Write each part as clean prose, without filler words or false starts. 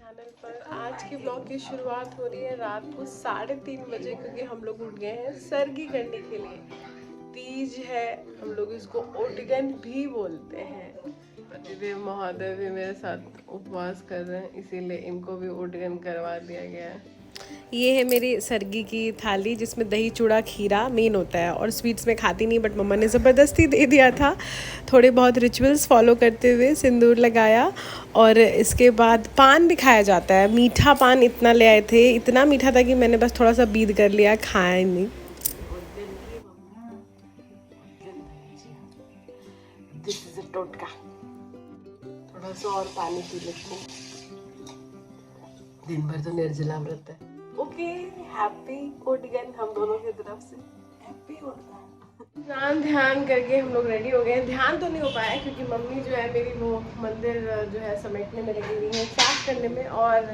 Channel पर आज के ब्लॉग की शुरुआत हो रही है रात को 3:30 बजे, क्योंकि हम लोग उठ गए हैं सरगी करने के लिए। तीज है, हम लोग इसको ओटगन भी बोलते हैं। पतिदेव महोदय भी मेरे साथ उपवास कर रहे हैं, इसीलिए इनको भी ओटगन करवा दिया गया है। ये है मेरी सरगी की थाली, जिसमें दही चूड़ा खीरा मेन होता है, और स्वीट्स में खाती नहीं, बट मम्मा ने ज़बरदस्ती दे दिया था। थोड़े बहुत रिचुअल्स फॉलो करते हुए सिंदूर लगाया, और इसके बाद पान भी खाया जाता है। मीठा पान इतना ले आए थे, इतना मीठा था कि मैंने बस थोड़ा सा बीद कर लिया, खाया नहीं। दिस इज अ टोटका। थोड़ा सा और पानी पी लेते हैं, दिन भर तो निर्जला व्रत है। ओके, हैप्पी ओटगन हम दोनों की तरफ से। हैप्पी ओटगन। स्नान ध्यान करके हम लोग रेडी हो गए। ध्यान तो नहीं हो पाया क्योंकि मम्मी जो है मेरी वो मंदिर जो है समेटने में लगी हुई है, साफ करने में, और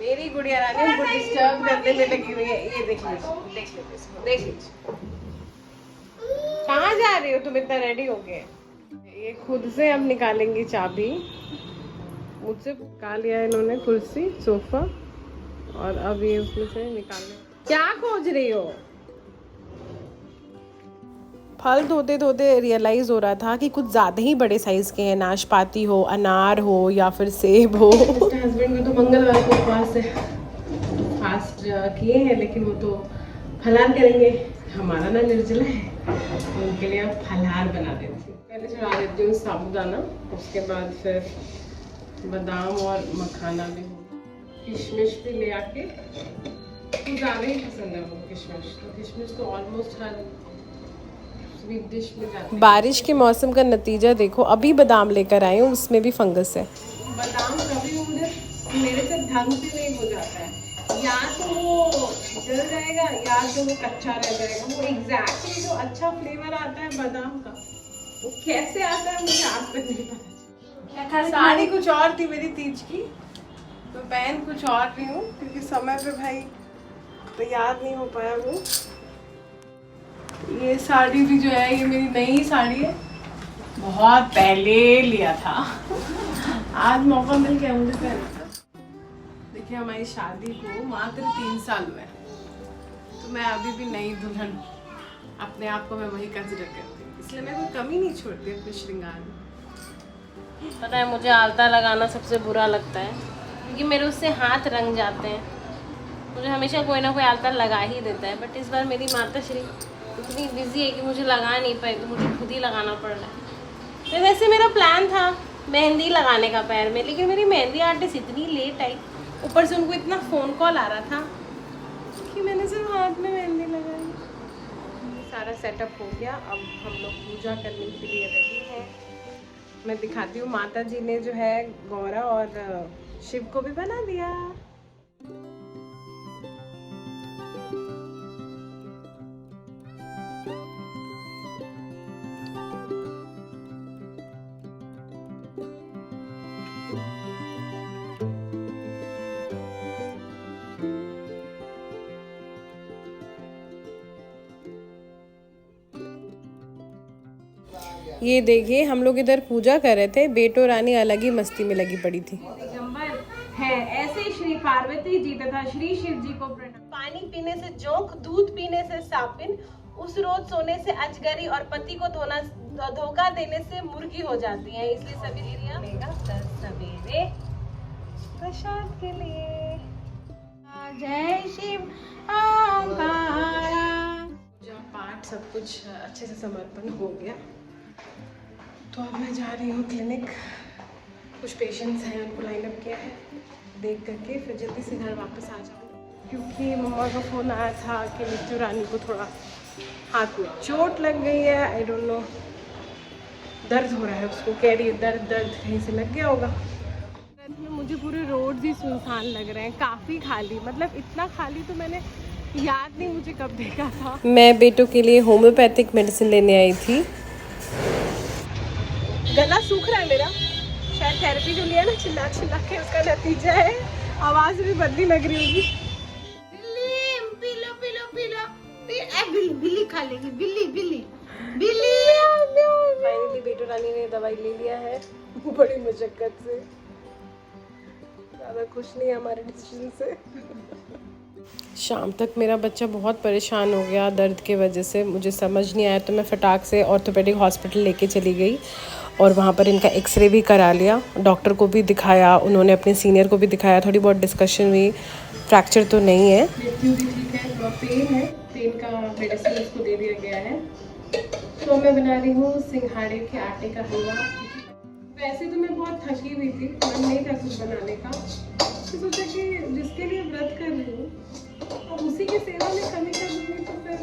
मेरी गुड़िया रानी उनको डिस्टर्ब करने में लगी हुई है। ये देख लीजिए, देख लीजिए। कहाँ जा रही हो तुम इतना रेडी हो गए? ये खुद से अब निकालेंगी चाबी। मुझसे निकाल लिया इन्होंने कुर्सी, सोफा, और अब ये उसमें से निकालने। क्या खोज रही हो? फल धोते धोते रियलाइज हो रहा था कि कुछ ज़्यादा ही बड़े साइज के हैं। नाशपाती हो, अनार हो, या फिर सेब हो। हस्बैंड को तो मंगलवार को उपवास से फास्ट किए हैं, लेकिन वो तो फलाहार करेंगे। हमारा ना निर्जला है, उनके लिए अब फलाहार बना देती हूँ। पहले चढ़ा देती हूँ साबूदाना, उसके बाद फिर बादाम और मखाना भी हो, किशमिश भी ले आके। तो ज़्यादा ही पसंद है वो किशमिश, तो किशमिश तो ऑलमोस्ट हर स्वीट डिश में जाती है। बारिश के मौसम का नतीजा देखो, अभी बादाम लेकर आई हूँ, उसमें भी फंगस है। बादाम कभी उधर मेरे से ढंग से नहीं हो जाता है, या तो वो जल जाएगा या तो वो कच्चा रह जाएगा। वो एग्जैक्टली जो अच्छा फ्लेवर आता है बादाम का, वो कैसे आता है मुझे आज तक नहीं पता। साड़ी कुछ और थी मेरी तीज की, तो पहन कुछ और रही हूँ, क्योंकि समय पे भाई तैयार नहीं हो पाया वो। ये साड़ी भी जो है, ये मेरी नई साड़ी है, बहुत पहले लिया था। आज मौका मिल गया मुझे पहनने का। देखिए, हमारी शादी को मात्र 3 साल हुए, तो मैं अभी भी नई दुल्हन अपने आप को मैं वही कंसिडर करती हूँ, इसलिए मैं कोई कमी नहीं छोड़ती अपने श्रृंगार में। पता है, मुझे आलता लगाना सबसे बुरा लगता है, क्योंकि मेरे उससे हाथ रंग जाते हैं। मुझे हमेशा कोई ना कोई आलता लगा ही देता है, बट इस बार मेरी माता श्री इतनी बिजी है कि मुझे लगा नहीं पाई, तो मुझे खुद ही लगाना पड़ रहा है। तो वैसे मेरा प्लान था मेहंदी लगाने का पैर में, लेकिन मेरी मेहंदी आर्टिस्ट इतनी लेट आई, ऊपर से उनको इतना फ़ोन कॉल आ रहा था कि मैंने सिर्फ हाथ में मेहंदी लगाई। सारा सेटअप हो गया, अब हम लोग पूजा करने के लिए रेडी हैं। मैं दिखाती हूँ, माता जी ने जो है गौरा और शिव को भी बना दिया। ये देखिए, हम लोग इधर पूजा कर रहे थे, बेटो रानी अलग ही मस्ती में लगी पड़ी थी। है ऐसे श्री पार्वती जी तथा श्री शिव जी को प्रणाम। पानी पीने से जोंक, दूध पीने से सापिन, उस रोज सोने से अजगरी, और पति को धोखा देने से मुर्गी हो जाती है। इसलिए सभी दीदियां सवेरे प्रसाद के लिए। जय शिव पूजा पाठ सब कुछ अच्छे से समर्पण हो गया, तो अब मैं जा रही हूँ क्लिनिक। कुछ पेशेंट्स हैं, उनको लाइन अप किया है, देख करके फिर जल्दी से घर वापस आ जाऊँ, क्योंकि मम्मा का फ़ोन आया था कि नीतू रानी को थोड़ा हाथ में चोट लग गई है। आई डोंट नो, दर्द हो रहा है उसको, कह रही है दर्द कहीं से लग गया होगा। मुझे पूरे रोड ही सुनसान लग रहे हैं, काफ़ी खाली, मतलब इतना खाली तो मैंने याद नहीं मुझे कब देखा था। मैं बेटों के लिए होम्योपैथिक मेडिसिन लेने आई थी। गला सूख रहा है मेरा, शायद थेरेपी जो लिया ना चिल्ला चिल्ला के, उसका नतीजा है। आवाज भी बदली लग रही होगी। बिल्ली खा लेगी, बिल्ली बिल्ली बिल्ली। फाइनली बेटो रानी ने दवाई ले लिया है, बड़ी मशक्कत से। ज़्यादा खुश नहीं है हमारे डिसीजन से। शाम तक मेरा बच्चा बहुत परेशान हो गया दर्द के वजह से, मुझे समझ नहीं आया तो मैं फटाक से ऑर्थोपेडिक हॉस्पिटल लेके चली गई और वहाँ पर इनका एक्सरे भी करा लिया, डॉक्टर को भी दिखाया, उन्होंने अपने सीनियर को भी दिखाया, थोड़ी बहुत डिस्कशन हुई, फ्रैक्चर तो नहीं है। मृत्यु भी ठीक है, थोड़ा पेन है, पेन का मेडिसिन इसको दे दिया गया है। तो मैं बना रही हूँ सिंघाड़े के आटे का हलवा। वैसे तो मैं बहुत थकी हुई थी, मन नहीं था कुछ बनाने का, तो सोचा कि जिसके लिए व्रत कर रही हूँ अब उसी की सेवा में कमी कर दूंगी तो फिर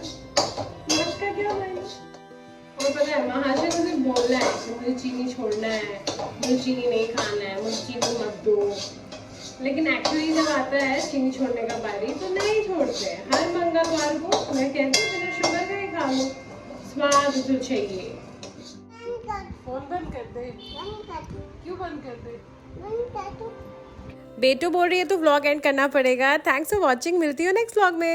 व्रत का क्या मायने। और पता है महाशय मुझे बोलना है कि मुझे चीनी छोड़ना है, मुझे चीनी नहीं खाना है, मुझे चीनी मत दो, लेकिन एक्चुअली जब आता है चीनी छोड़ने का बारी तो नहीं छोड़ते। हर मंगलवार को मैं कहती हूँ बिना शुगर का ही खा लो, स्वाद जो चाहिए। फोन बंद कर दे। क्यों बंद कर दे? बेटू बोल रही है तो व्लॉग एंड करना पड़ेगा। थैंक्स फॉर वॉचिंग, मिलती हूँ नेक्स्ट व्लॉग में।